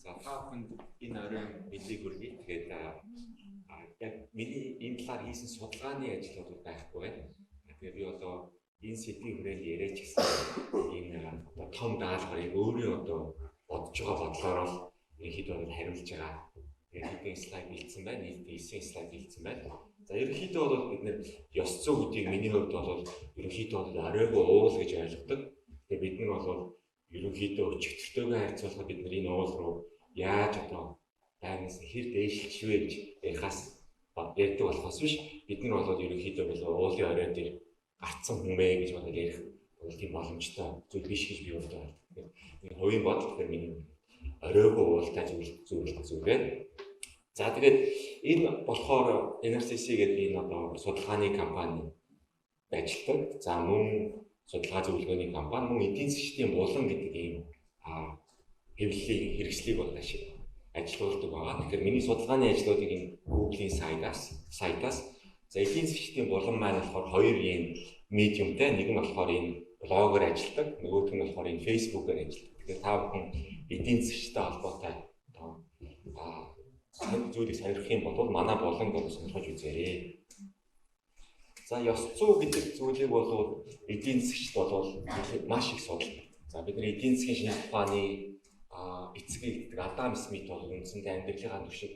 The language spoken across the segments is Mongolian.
За та бүхэнд энэ оройн мэдлэг хүргэе. Тэгээд яг миний энэ талаар хийсэн судалгааны ажлууд байхгүй байна. Тэгээд би одоо энэ сэдвийн хүрээлэн яриач гэсэн энэ одоо том даалгаврыг өөрөө одоо бодож байгаа бодлоор л ерөнхийдөө хариулж байгаа. Тэгээд хэдэн слайд бэлдсэн байна. Нийтдээ 9 слайд бэлдсэн байна. За ерөнхийдөө бол бид нэр ёс зүй гэдгийг миний хувьд бол ерөнхийдөө оройгоо уул гэж ойлгодог. Тэгээд бид нар бол ерөнхийдөө өчигдөртөөгөө харьцуулахад бид нар энэ уул руу яаж одоо дайнаас хэр дээшлэх вэ гэж ярихаас ярьдаг болохоос биш бид нар бол ерөнхийдөө бол уулын орой дээр гарцсан хүмээ гэж бодоод ярих бол тийм боломжтой зүйл биш гэж би боддог. Тэгэхээр хувийн бодол гэхээр миний оройгоо уултай зүйл байна. За тэгээд энэ болохоор NRCC гэдэг энэ одоо судалгааны компани ажилладаг. За мөн судалгаа зөвлөгөөний компани мөн эдийн засгийн булан гэдэг ийм хэвлэлийн хэрэгслийг бол ажиллаулдаг байгаа. Тэгэхээр миний судалгааны ажлуудыг энэ Google-ийн сайтаас за эдийн засгийн булан маань болохоор хоёр ийм медиумтай, нэг нь болохоор энэ блогоор ажилладаг, нөгөөх нь болохоор энэ Facebook-оор ажилладаг. Тэгэхээр та бүхэн эдийн засгтай холбоотой зүйлийг сонирхох юм бол манай буланг бол сонирхож үзээрэй. За ёс зүй гэдэг зүйлийг бол эдийн засгт бол маш их судалдаг. За бидний эдийн засгийн шинжилгээ ухааны эцгийг гэдэг Адам Смит бол үндсэндээ амьдралынхаа туршид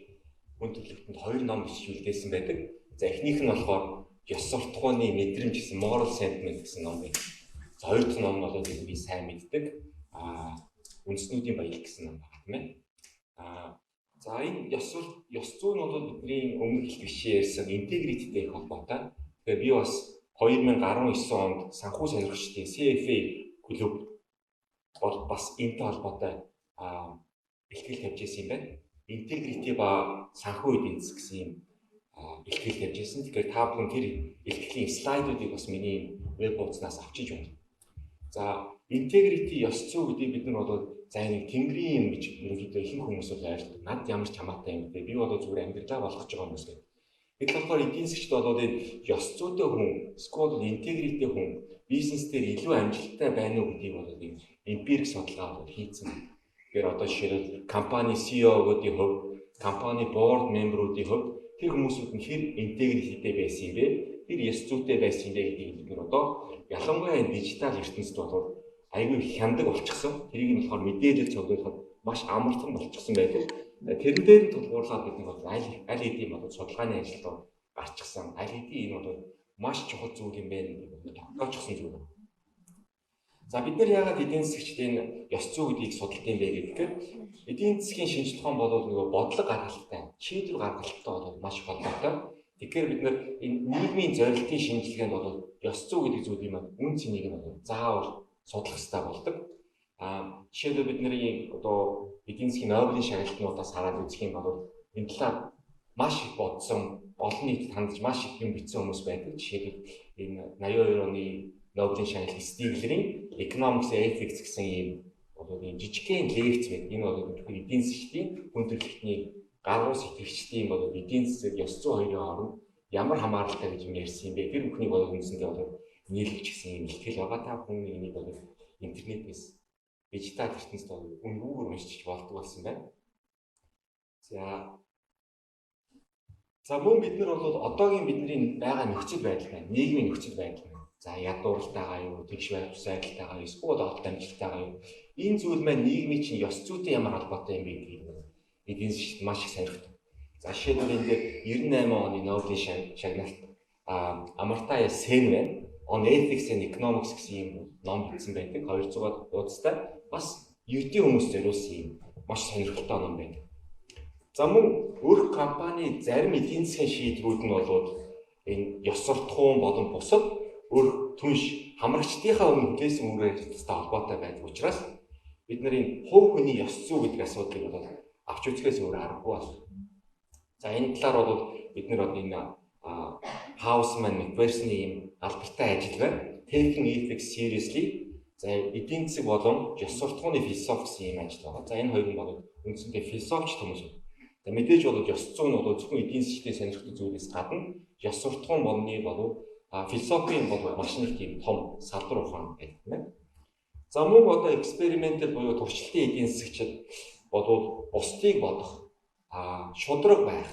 хүн төрөлхтөнд хоёр ном бичиж үлдээсэн байдаг. За эхнийх нь болохоор ёс суртахууны мэдрэмж гэсэн Moral Sentiment гэсэн ном байна. За хоёр дахь ном нь бол би сайн мэддэг үндэснүүдийн баялаг гэсэн ном байна тийм ээ. За энэ ёс зүй нь бол бидний өмнөх их бишээ ярьсан интегриттэй их холбоотой. Тэгэхээр би бас 2019 онд санхүү сонирхчдын CFA клуб бол бас энэтэй холбоотой бэлтгэл тавьж ирсэн юм байна. Интегрити ба санхүү эдийн засаг гэсэн юм бэлтгэл тавьж ирсэн. Тэгэхээр та бүхэн тэр бэлтгэлийн слайдуудыг бас миний веб хуудаснаас авчиж байна. За интегрити ёс зүй гэдэг бид нар бол за нэг тэнгэрийн юм гэж ерөнхийдөө ихэнх хүмүүс бол ойлгодог. Над ямар ч хамаатай юм бэ? Би бол зүгээр амьдралаа болгож байгаа хүмүүс гэдэг. Бид болохоор эдийн засгт бол энэ ёс зүйтэй хүн, эсвэл интегрити хүн бизнес дээр илүү амжилттай байна уу гэдгийг бол энэ эмпирик судалгаа бол хийсэн. Тэгэхээр одоо жишээлбэл компани CEO-гуудын хувьд, компани board member-уудын хувьд тэр хүмүүсүүд нь хэр интегриттэй байсан юм бэ? Хэр ёс зүйтэй байсан юм бэ гэдгийг бид нар одоо ялангуяа энэ дижитал ертөнцид бол айгүй хяндаг болчихсон. Тэрийг нь болохоор мэдээлэл цуглуулахад маш амархан болчихсон байдаг. Тэрэн дээр нь тулгуурлаад бид нар бол аль хэдийн бол судалгааны ажилд гарчихсан. Аль хэдийн энэ бол маш чухал зүйл юм байна гэдэг тогтоочсон зүйл. За бид нар яагаад эдийн засгт энэ ёс зүй гэдгийг судалдаг юм бэ гэхээр эдийн засгийн шинжилгээ ухаан бол нөгөө бодлого гаргалттай, шийдвэр гаргалттай бол маш холбоотой. Тэгэхээр бид нар энэ нийгмийн зорилтын шинжилгээнд бол ёс зүй гэдэг зүйлийн маань үн цэнийг нь бол заавал судлах хэрэгтэй болдог. Жишээлбэл бидний одоо эдийн засгийн Нобелийн шагналтнуудаас хараад үзэх юм бол энэ талаар маш их бодсон, олон нийтэд хандж маш их юм бичсэн хүмүүс байдаг. Жишээлбэл энэ 82 оны Нобелийн шагналт Стиглерийн Economics and Ethics гэсэн ийм одоо энэ жижигхэн лекц байдаг. Энэ бол эдийн засгийн хүн төрөлхтний гаруй сэтгэгчдийн бол эдийн засаг ёс зүй хоёрын хооронд ямар хамааралтай гэж юм ярьсан юм бэ? Тэр бүхнийг бол үндсэндээ бол нийлүүлж гисэн юм ихтгэл байгаа. Та бүхэн энийг бол интернетээс дижитал ертөнцид бол үнгүүгээр уншиж болдог болсон байна. За мөн бид нар бол одоогийн бидний байгаа нөхцөл байдал байна. Нийгмийн нөхцөл байдал байна. За ядууралтайгаа юу, тэгш байдалтайгаа юу, эсвэл одод амжилттайгаа юу. Энэ зүйл маань нийгмийн чинь ёс зүйтэй ямар холбоотой юм бэ гэдгийг эдийн засгт маш их сонирхдаг. За жишээлбэл энэ дээр 98 оны Нобелийн шагналт Амартая Сен байна. On Ethics and Economics гэсэн юм ном бичсэн байдаг. 200 хуудастай бас ердийн хүмүүс зориулсан юм маш сонирхолтой ном байдаг. За мөн өөр компани зарим эдийн засгийн шийдвэрүүд нь бол энэ ёс суртахуун болон бусад өөр түнш хамрагчдынхаа өмнө хүлээсэн үр ажиллагаатай холбоотой байдаг учраас бид нар энэ хувь хүний ёс зүй гэдэг асуудлыг бол авч үзэхээс өөр аргагүй байна. За энэ талаар бол бид нар одоо энэ Hausman McPherson-ийн ийм албартай ажил байна. Taking Ethics Seriously. За эдийн засаг болон ёс суртахууны философи гэсэн ийм ажил байгаа. За энэ хоёр нь бол үндсэндээ философич хүмүүс. За мэдээж бол ёс зүй нь бол зөвхөн эдийн засгийн сонирхдаг зүйлээс гадна ёс суртахуун болны болов философийн бол маш нэг тийм том салбар ухаан байдаг юм байна. За мөн одоо экспериментал буюу туршилтын эдийн засагчид бодвол бусдыг бодох, шудраг байх.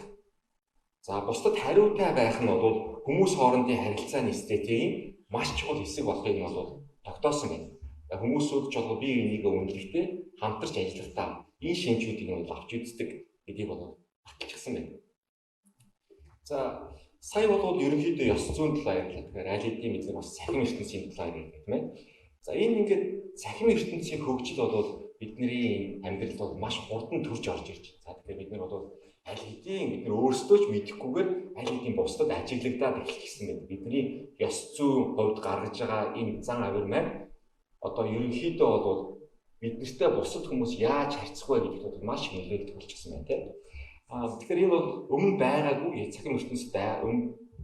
За бусдад хариутай байх нь бол хүмүүс хоорондын харилцааны стратегийн маш чухал хэсэг болохыг нь бол тогтоосон байна. Хүмүүсүүд ч бол бие бинийгээ үнэлэхдээ хамтарч ажиллахдаа энэ шинжүүдийг нь авч үздэг гэдгийг бол баталчихсан байна. За сая бол ерөнхийдөө ёс зүйн талаар ярьлаа. Тэгэхээр аль хэдийн бид нар бас цахим ертөнцийн талаар ярьдаг тийм ээ. За энэ ингээд цахим ертөнцийн хөгжил бол бидний амьдралд бол маш хурдан төрж орж ирж байна. За тэгэхээр бид нар бол аль хэдийн бид нар өөрсдөө ч мэдэхгүйгээр аль хэдийн бусдад ажиглагдаад эхэлчихсэн байна. Бидний ёс зүйн хувьд гаргаж байгаа энэ зан авир маань одоо ерөнхийдөө бол бид нартай бусад хүмүүс яаж харьцах вэ гэдэгт бол маш нөлөөлөлт болчихсон байна тийм. Тэгэхээр энэ бол өмнө байгаагүй цахим ертөнцид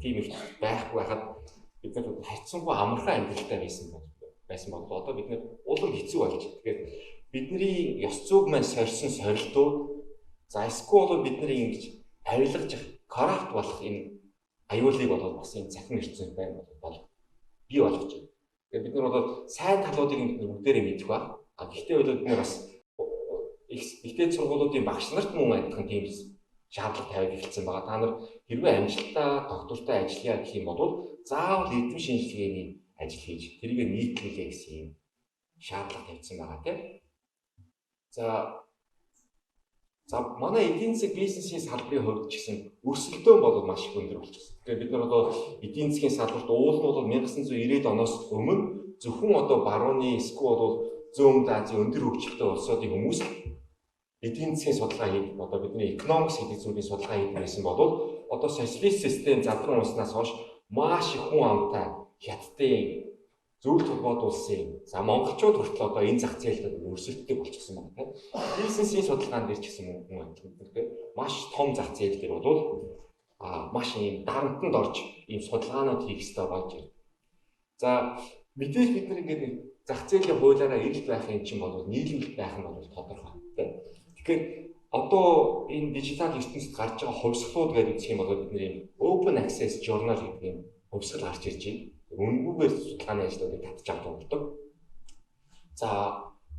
тийм ертөнцид байхгүй байхад бид нар харьцангуй амархан амьдралтай байсан бол одоо бид нар улам хэцүү болж. Тэгэхээр бидний ёс зүйг маань сорьсон сорилтууд за эсвэл бидний ингэж авилгаж коррупт болох энэ аюулыг бол бас энэ цахим ертөнцид байна бол бий болгож байна. Тэгэхээр бид нар бол сайн талуудыг бид нар бүгдээрээ мэдэх ба. Гэхдээ бол бид нар бас ихтэй сургуулиудын багш нарт мөн адилхан тийм шаардлага тавиад эхэлсэн байгаа. Та нар хэрвээ амжилттай доктортой ажиллая гэх юм бол заавал эдийн шинжилгээний ажил хийж тэрийг нийтлүүлээ гэсэн юм шаардлага тавьсан байгаа тийм. За манай эдийн засгийн бизнесийн салбарын хувьд ч гэсэн өрсөлдөөн бол маш их өндөр болчихсон. Тэгэхээр бид нар одоо эдийн засгийн салбарт уул нь бол 1990-ад оноос өмнө зөвхөн одоо барууны эсвэл бол зүүн Азийн өндөр хөгжилтэй улсуудын хүмүүс эдийн засгийн судалгаа хийх одоо бидний экономикс гэдэг зүйлийн судалгаа хийх байсан бол одоо социалист систем задран уснаас хойш маш их хүн амтай хятадын зөвлөлт холбоот улсын за монголчууд хүртэл одоо энэ зах зээлд өрсөлддөг болчихсон байна тийм. Бизнесийн судалгаан дээр ч гэсэн хүн амтай маш том зах зээл дээр бол маш ийм дарамтанд орж ийм судалгаанууд хийх хэрэгтэй болж байна. За мэдээж бид нар ингээд зах зээлийн хуулиараа эрэлт байхын чинь бол нийлэмд байх нь бол тодорхой тийм. Тэгэхээр одоо энэ дижитал ертөнцид гарч байгаа хувьсгалууд гэдэг юм бол бидний open access journal гэдэг юм хувьсгал гарч ирж байна. Үнэгээр судалгааны ажлуудыг татж авдаг болдог. За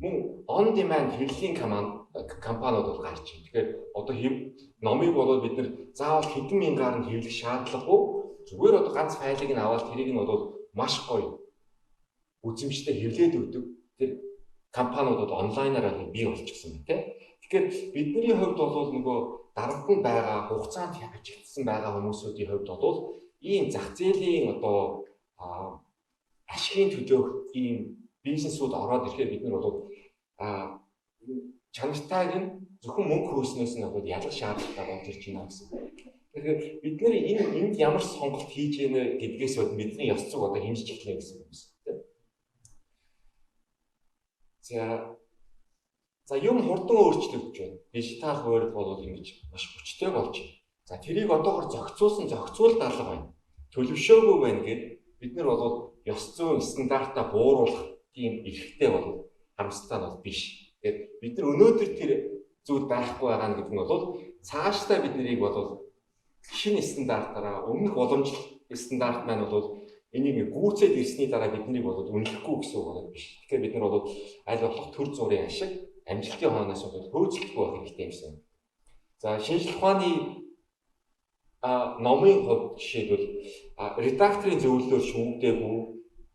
мөн on demand хэвлэлийн компаниуд бол гарч байна. Тэгэхээр одоо номыг бол бид нар заавал хэдэн мянгаар нь хэвлэх шаардлагагүй. Зүгээр одоо ганц файлыг нь аваад тэрийг нь бол маш гоё үзэмжтэй хэвлээд өгдөг. Тэр компаниуд бол онлайнаар бий болчихсон байна тийм. Тэгэхээр бидний хувьд бол нөгөө дарамтнд байгаа хугацаанд хязгаарлагдсан байгаа хүмүүсүүдийн хувьд бол ийм зах зээлийн одоо ашигын төлөөх ийм бизнесүүд ороод ирэхээр бид нар бол чанартайг нь зөвхөн мөнгө хөөснөөс нь бол ялах шаардлагатай болж ирж байна гэсэн. Тэгэхээр бид нар энд ямар сонголт хийж гэнэ гэдгээс бол бидний ёс зүйг одоо хэмжиж эхлэе гэсэн юм байна. За юм хурдан өөрчлөгдөж байна. Дижитал хуваарь бол ингэж маш хүчтэй болж байна. За тэрийг одоогор зохицуулт алга байна. Төлөвшөөгүй байна гэд бид нар бол ёс зүйн стандартаа бууруулах тийм эрхтэй бол харамсалтай нь бол биш. Тэгэхээр бид нар өнөөдөр тэр зүйл байхгүй байгаа нь гэдэг нь бол цаашдаа бид нарыг бол шинэ стандартаараа өмнөх боломжтой стандарт маань бол энийг гүйцээд ирсний дараа биднийг бол үнэлэхгүй гэсэн үг байна биш. Тэгэхээр бид нар бол аль болох төр зургийн ашиг амжилтын хаанаас бол хөөцөлдөггүй байх хэрэгтэй юм байна. За шинжлэх ухааны номын хувьд жишээлбэл редакторын зөвлөлөөр шүүгдээгүй.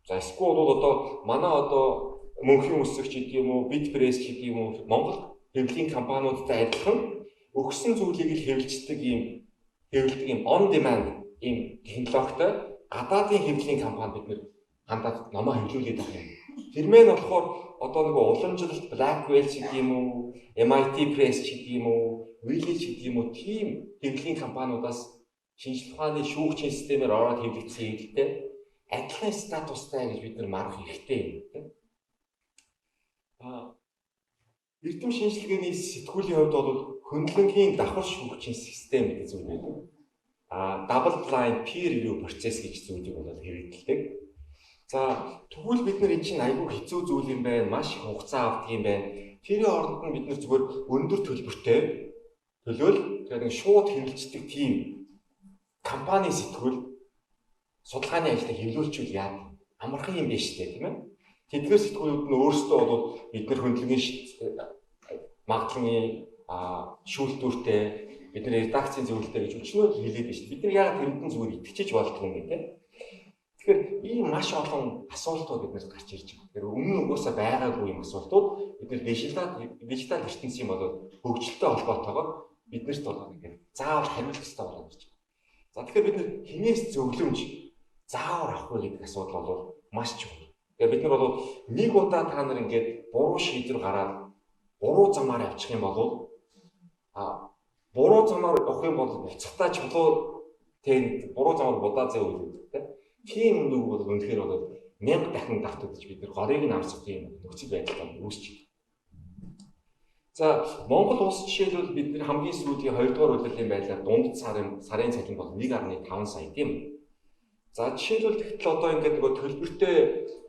За эсвэл бол одоо манай одоо мөнхийн үсгч гэдэг юм уу, Bitpress гэдэг юм уу, Монгол хэвлэлийн компаниудтай адилхан өгсөн зүйлийг л хэвлждэг ийм on demand ийм технологитой гадаадын хэвлэлийн компани бид нэр хандаад номоо хэвлүүлээд байгаа юм. Тэрмээ нь болохоор одоо нөгөө уламжлалт Blackwell гэдэг юм уу, MIT Press гэдэг юм уу, Village гэдэг юм уу тийм хэвлэлийн компаниудаас шинжлэх ухааны шүүгчийн системээр ороод хэвлэгдсэн хэвлэлтэй адилхан статустай гэж бид нар марах хэрэгтэй юм. Эрдэм шинжилгээний сэтгүүлийн хувьд бол хөндлөнгийн давхар шүүгчийн систем гэдэг зүйл байдаг. Double blind peer review процесс гэж зүйлийг бол хэрэгэлдэг. За тэгвэл бид нар энэ чинь айгүй хэцүү зүйл юм байна, маш их хугацаа авдаг юм байна. Тэрийн оронд нь бид нар зүгээр өндөр төлбөртэй төлөөл тэгээд шууд хэрэгждэг тийм компани сэтгүүл судалгааны ажлыг хэвлүүлчихвэл яа амархан юм биш үү тийм ээ. Тэдгээр сэтгүүлүүд нь өөрсдөө бол бид нар хөндлөгийн маркетингийн шүүлтүүртэй бидний редакцийн зөвлөлттэй гэж өчнөө хэлээд байна шүү дээ. Бид нар яг тэрнтэн зүгээр итгэж болдгоо юм тийм. Тэгэхээр ийм маш олон асуултууд биднэрт гарч ирж байгаа. Тэгэхээр өмнө нь угаасаа байгаагүй юм асуултууд бид нар дижитал ертөнцийн болоод хөгжилтэй холбоотойгоор биднэрт болоод ингээд заавал хариулах хэрэгтэй болоод ирж байгаа. За тэгэхээр бид нар хинээс зөвлөмж заавар авах вэ гэдэг асуудал бол маш чухал. Тэгээ бид нар бол нэг удаа та нар ингээд буруу шийдвэр гараад буруу замаар явчих юм бол буруу замаар явах юм бол буцалтаа чулуу тэнд буруу замаар будаа зөө үлдээ. Тийм нэг бол үнэхээр бол 1000 дахин давтагдаж бид нар горыг нь авсах тийм нөхцөл байдал үүсэж байна. За Монгол улс жишээлбэл бид нар хамгийн сүүлийн 2 дугаар улирлын байдлаар дунд сарын цалин бол 1.5 сая тийм. За жишээлбэл тэгтэл одоо ингээд нөгөө төлбөртэй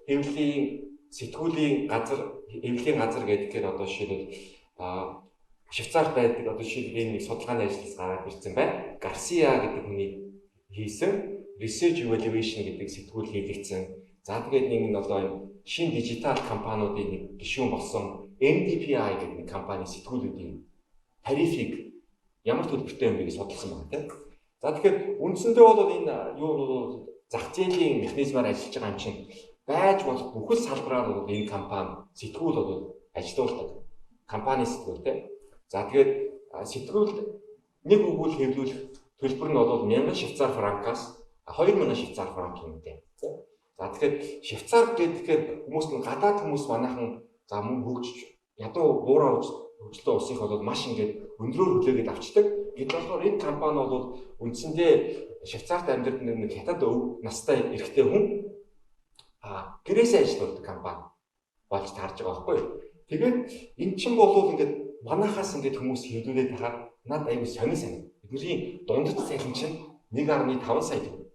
хэвлэлийн сэтгүүлийн газар гэдгээр одоо жишээлбэл Швейцарт байдаг одоо жишээлбэл нэг судалгааны ажлаас гараад ирсэн байна. Гарсиа гэдэг хүний хийсэн Research Evaluation гэдэг сэтгүүл хийгдсэн. За тэгээд нэг нь одоо шинэ дижитал компаниудын нэг гишүүн болсон MDPI гэдэг нэг компани сэтгүүлүүдийн тарифыг ямар төлбөртэй юм бэ гэж судалсан байна тийм. За тэгэхээр үндсэндээ бол энэ юу зах зээлийн механизмаар ажиллаж байгаа юм чинь байж болох бүхэл салбараар бол энэ компани сэтгүүл бол ажиллаулдаг. Компани сэтгүүл тийм. За тэгээд сэтгүүл нэг өгүүл хэвлүүлэх төлбөр нь бол 1000 швейцар франкаас 2000 швейцар франк юм дээ. За тэгэхээр Швейцар гэдгээр хүмүүс нь гадаад хүмүүс манайхан за мөн хөгжиж ядуу буураа хөгжлөө улсынх бол маш ингээд өндрөөр хүлээгээд авчдаг. Гэтэл болохоор энэ компани бол үндсэндээ Швейцарт амьдардаг нэг хятад настай эрэгтэй хүн гэрээсээ ажилладаг компани болж таарж байгаа байхгүй юу. Тэгээд эн чинь бол ингээд манайхаас ингээд хүмүүс хэвлүүлээд тахаар надад аюу сонир. Бидний дундад цалин чинь 1.5 сая төгрөг.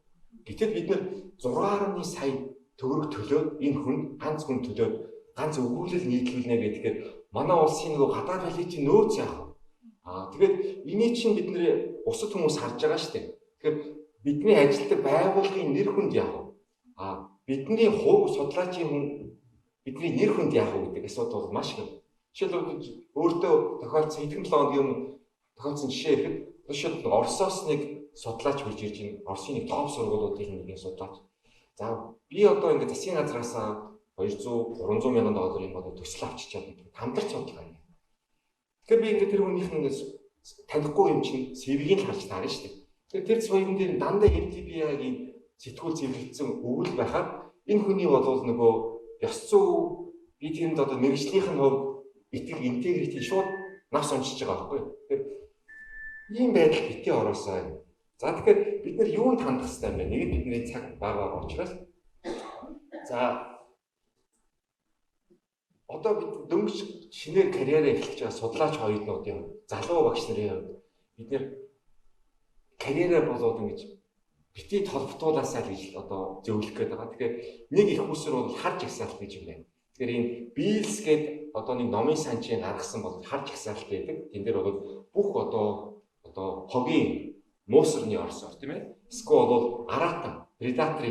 Гэтэл бид нэр 6.1 сая төгрөг төлөөд энэ хүн ганц хүн төлөөд ганц өгүүлэл нийтлүүлнэ гэдгээр манай улсын нөгөө гадаад валютын нөөц яах вэ? Тэгээд энийг чинь бидний бусад хүмүүс харж байгаа шүү дээ. Тэгэхээр бидний ажилтдаг байгууллагын нэр хүнд яах вэ? Бидний хувь судлаачийн хүн бидний нэр хүнд яах вэ гэдэг асуудал бол маш их. Жишээлбэл өөртөө тохиолдсон хэдхэн 7 хоногийн өмнө тохиолдсон жишээ ихэд жишээлбэл Оросоос нэг судлаач хурж ирж байна. Оросын нэг топ сургуулиудын нэг судлаач. За би одоо ингээд засгийн газраас 200-300 мянган долларын болоо төсөл авчиж чадсан. Хамтарч судалгаа юм. Тэгэхээр би ингээд тэр хүнийх нь танихгүй юм чинь CV-ийг л харж таарна шүү дээ. Тэгэхээр тэр CV-ийн дээр дандаа MTBI-гийн сэтгүүл зөвлөгдсөн өгөл байхад энэ хүний бол нөгөө ёс зүй би тэнд одоо мэрэгжлийнх нь хувьд интегрити шууд навс онцож байгаа байхгүй юу. Тэгэхээр ийм байдал битгий ороосоо. За тэгэхээр бид нар юунд хандах хэрэгтэй юм бэ? Нэг нь бидний цаг бага учраас. За одоо бид дөнгөж шинээр карьераа эхлэж байгаа судлаач хоёрын залуу багш нарын хувьд бид нэр карьераа болоод ингэж бити толботуулаасаа л гэж одоо зөвлөх гээд байгаа. Тэгэхээр нэг их усэр бол харж ихсаалт гэж юм байна. Тэгэхээр энэ Beals гэдэг одоо нэг номын санчийн гаргасан бол харж ихсаалт байдаг. Тэн дээр бол бүх одоо хогийн муусрны орсоор тийм ээ. Эсвэл бол Arata, Predator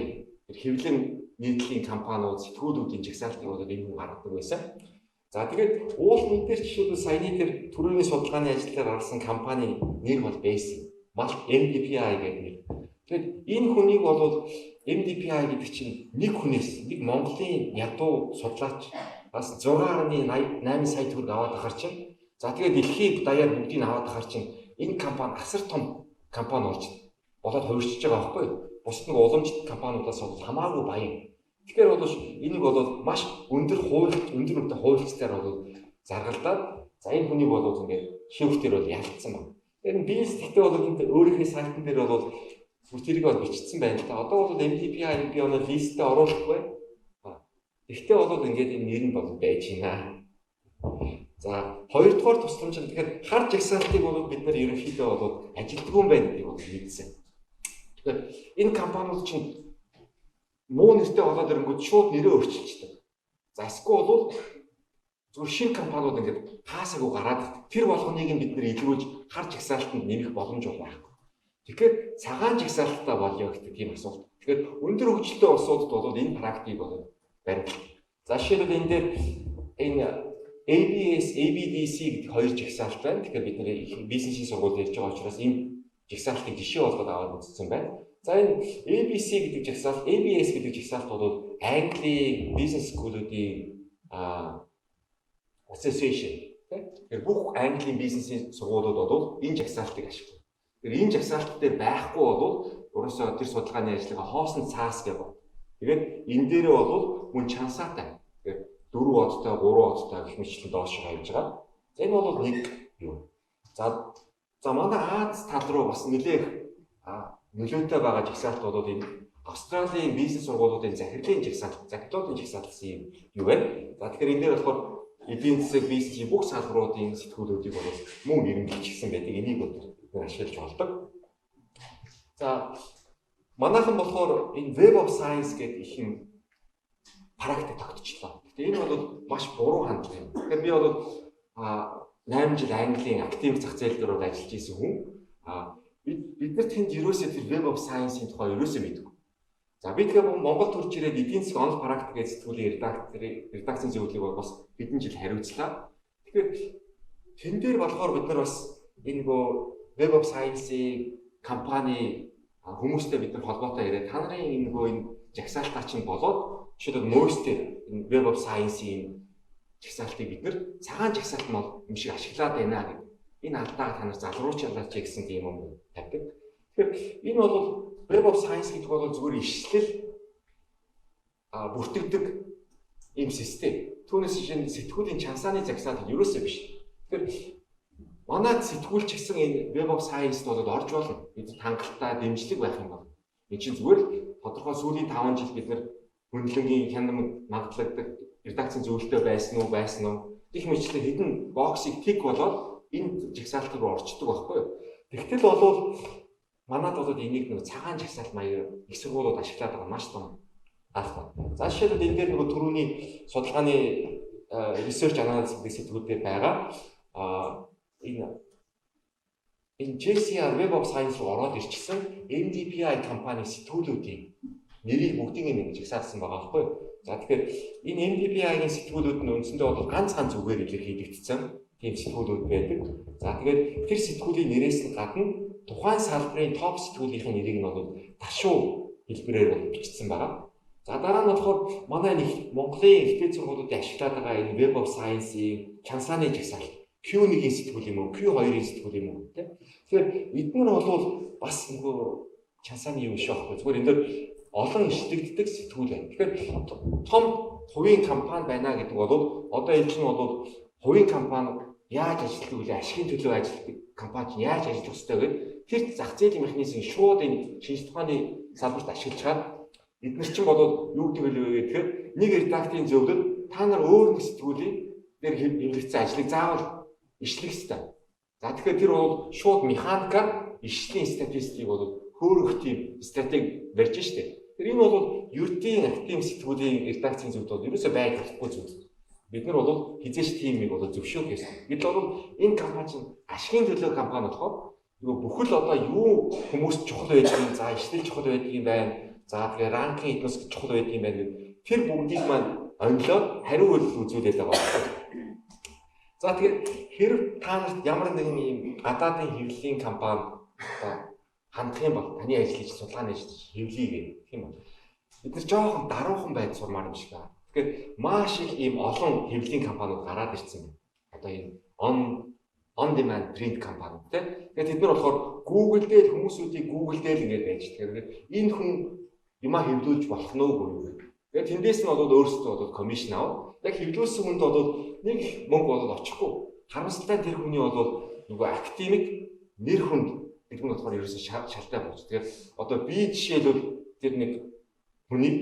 хэвлэн нийтлийн компаниуд сэтгүүлүүдийн жагсаалтыг бол энэ хүн гаргадаг байсан. За тэгээд уул нийтээр жишээлбэл саяны тэр түрүүний судалгааны ажлаар гаргасан компани нэр бол Base, MDPI гэдэг. Тэгээд энэ хүнийг бол MDPI гэдэг чинь нэг хүнээс нэг Монголын ядуу судлаач бас 6.8 сая төгрөг аваад ахаар чинь. За тэгээд дэлхийд даяар бүгдийг аваад ахаар чинь энэ компани асар том компани болж болоод хувирчиж байгаа байхгүй юу? Бусад нэг уламжлалт компаниудаас бол хамаагүй баян. Тэгэхээр бол энийг бол маш өндөр үнэтэй хуульчдаар бол заргалдаад за энэ хүний бол ингээд шивхтэр бол ялцсан байна. Тэгэхээр бизнес гэхдээ бол энэ өөрийнхөө сайтн дээр бол тэрийг бол бичсэн байна л да. Одоо бол MDPI би оноо листтэй оруулахгүй. Гэхдээ бол ингээд энэ нэр нь бол байж байна. За хоёрдугаар тусламж нь тэгэхээр хар жагсаалтыг бол бид нар ерөнхийдөө бол ажилтгүй юм байна гэдгийг бол мэдсэн. Тэгэхээр энэ компаниуд чинь муу нэртэй болоод ирэнгүүт шууд нэрээ өөрчилчихдэг. За эсвэл бол зөвхөн шинэ компаниуд ингээд хаасаагүй гараад тэр болгоныг бид нар илрүүлж хар жагсаалтанд нэмэх боломж байхгүй. Тэгэхээр цагаан жагсаалтаа болё гэдэг ийм асуулт. Тэгэхээр өндөр хөгжилтэй улсуудад бол энэ практик бол баримт. За жишээлбэл энэ дээр энэ ABS, ABDC гэдэг хоёр жагсаалт байна. Тэгэхээр бид нэр бизнесийн сургууль ярьж байгаа учраас энэ жагсаалтыг жишээ болгоод аваад үзсэн байна. За энэ ABC гэдэг жагсаалт, ABS гэдэг жагсаалт бол Английн бизнес скуулуудын association. Тэгэхээр бүх Английн бизнесийн сургуулиуд бол энэ жагсаалтыг ашигладаг. Тэгэхээр энэ жагсаалт дээр байхгүй бол өөрөөсөө тэр судалгааны ажлыг хоосон цаас гэх байна. Тэгээд энэ дээрээ бол мөн чансаатай. Тэгэхээр 4 одтой, 3 одтой гэх мэтлэн доош явж байгаа. За энэ бол нэг юу. За манай Аз тал руу бас нэлээх нөлөөтэй байгаа жагсаалт бол энэ Австралийн бизнес сургуулиудын захирлын жагсаалт, захирлуудын жагсаалт гэсэн юу вэ? За тэгэхээр энэ дээр болохоор эдийн засаг бизнесийн бүх салбаруудын сэтгүүлүүдийг бол мөн нэрнэлчихсэн байдаг. Энийг бол ашиглаж болдог. За манайхан болохоор энэ Web of Science гэдэг их юм практик тогтчихлоо. Гэхдээ энэ бол маш буруу хандлага юм. Тэгэхээр би бол 8 жил Английн актив зах зээл дээр ажиллаж исэн хүн. Бид нар тэнд ерөөсөө тэр Web of Science-ийн тухай ерөөсөө мэдгүй. За би тэгэхээр Монгол төрж ирээд эдийн засаг онл практик гэж сэтгүүлийн редакцийн зөвлөлийг бол бас хэдэн жил хариуцлаа. Тэгэхээр тэн дээр болохоор бид нар бас энэ Web of Science-ийн компани хүмүүстэй бид нар холбоотой яриад та нарын энэ жагсаалтаа чинь болоод жишээлбэл Moist энэ Web of Science-ийн жагсаалтыг бид нар цагаан жагсаалт юм шиг ашиглаад байна гэдэг. Энэ алдааг та нар залруулчлаач гэсэн тийм юм тавьдаг. Тэгэхээр энэ бол Web of Science гэдэг бол зүгээр ишлэл бүртгэдэг ийм систем. Түүнээс чинь сэтгүүлийн чансааны загсаалт ерөөсөө биш. Тэгэхээр манай сэтгүүлч гэсэн энэ Web of Science бол орж болно. Бид хангалттай дэмжлэг байх юм бол. Энэ чинь зүгээр л тодорхой сүүлийн 5 жил бид нар хөндлөнгийн хянам магадлагдаг редакцийн зөвлөлтөй байсан уу гэх мэтлээ хэдэн боксыг тик болоод энэ жагсаалт руу орчдөг байхгүй юу. Тэгтэл бол манад бол энийг нэг цагаан жагсаалт маягаар их сургуулиуд ашиглаад байгаа маш том албан. За жишээлбэл энэ дээр нэг түрүүний судалгааны research analysis гэдэг сэтгүүлдээр байгаа энэ JCR Web of Science руу ороод ирчихсэн MDPI компани сэтгүүлүүдийн нэрийг бүгдийг ингэж жагсаалсан байгаа байхгүй юу. За тэгэхээр энэ MDPI-гийн сэтгүүлүүд нь үндсэндээ бол ганц зүгээр илэрхийлэгдсэн тийм сэтгүүлүүд байдаг. За тэгээд тэр сэтгүүлийн нэрээс нь гадна тухайн салбарын топ сэтгүүлийнхэн нэрийг нь бол ташуу хэлбэрээр бол бичсэн байгаа. За дараа нь болохоор манай нэг Монголын ихтэй сургуулиудын ашиглаад байгаа энэ Web of Science-ийн чансааны жагсаалт Q1-ийн сэтгүүл юм уу, Q2-ийн сэтгүүл юм уу тийм. Тэгэхээр эдгээр бол бас нөгөө чансааны юм шиг байхгүй. Зүгээр энэ дээр олон ишлэгддэг сэтгүүл байна. Тэгэхээр том хувийн компани байна гэдэг бол одоо энэ чинь бол хувийн компани яаж ажилладаг вэ? Ашигын төлөө ажилладаг компани яаж ажиллах ёстой вэ? Тэр зах зээлийн механизм шууд энэ шинжлэх ухааны салбарт ашиглаж чад эдгээр чинь бол юу гэдэг вэ гэхээр нэг редакцийн зөвлөлд та нар өөр нэг сэтгүүлийн дээр хэрэгцээ ажлыг заавал ишлэх ёстой. За тэгэхээр тэр бол шууд механикаар ишлийн статистикийг бол хөөрөх тийм стратеги барьж штэ. Тэр энэ бол ердийн актив сэтгүүлийн редакцийн зөвлөлд бол ерөөсөй байж болохгүй зүйл. Бид нар бол хизээч тиймийг бол зөвшөөрөх ёстой. Бид бол энэ компани чинь ашигын төлөө компани болохоор бүхэл одоо юу хүмүүс чухал байдаг юм, за ишлэл чухал байдаг юм байна. За тэгээ ранкинг эднес чухал байдаг юм байна гэдэг. Тэр бүгдийг маань онлоод хариу үйлдэл үзүүлээд байгаа. За тэгээд хэрэг та нарт ямар нэгэн юм гадаадын хэвлэлийн компани хандах юм бол таны ажил хийж судалгаа хийж хэвлэе гэх юм бол бид нар жоохон даруухан байж сурмаар юм шиг байна. Тэгэхээр маш их ийм олон хэвлэлийн компаниуд гараад ирсэн байна. Одоо энэ on demand print компани тийм. Тэгээд тэд нар болохоор Google дээр хүмүүсүүдийг Google дээр ингэж байж. Тэгэхээр энэ хүн юмаа хэвлүүлж болох нь үгүй юу. Тэгээд тэндээс нь бол өөрсдөө бол commission аваад яг хэвлүүлсэн хүнд бол нэг мөнгө бол очихгүй. Харамсалтай тэр хүний бол нөгөө академик нэр хүнд гэдэг нь болохоор ерөөсөө шалтай болж. Тэгэхээр одоо би жишээлбэл тэр нэг хүний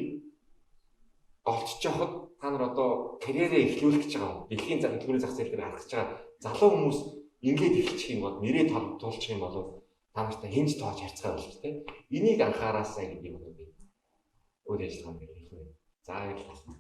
олчж явахад та нар одоо карьерээ эхлүүлэх гэж байгаа. Дэлхийн төлбөрийн зах зээл дээр харах гэж байгаа. Залуу хүмүүс ингээд эхэлчих юм бол нэрээ тулчих юм бол та нартай хинж тоож харьцгаа болж тийм. Энийг анхаараасаа гэдэг юм байна. Өөр ажиллагаа юм байна. За баярлалаа.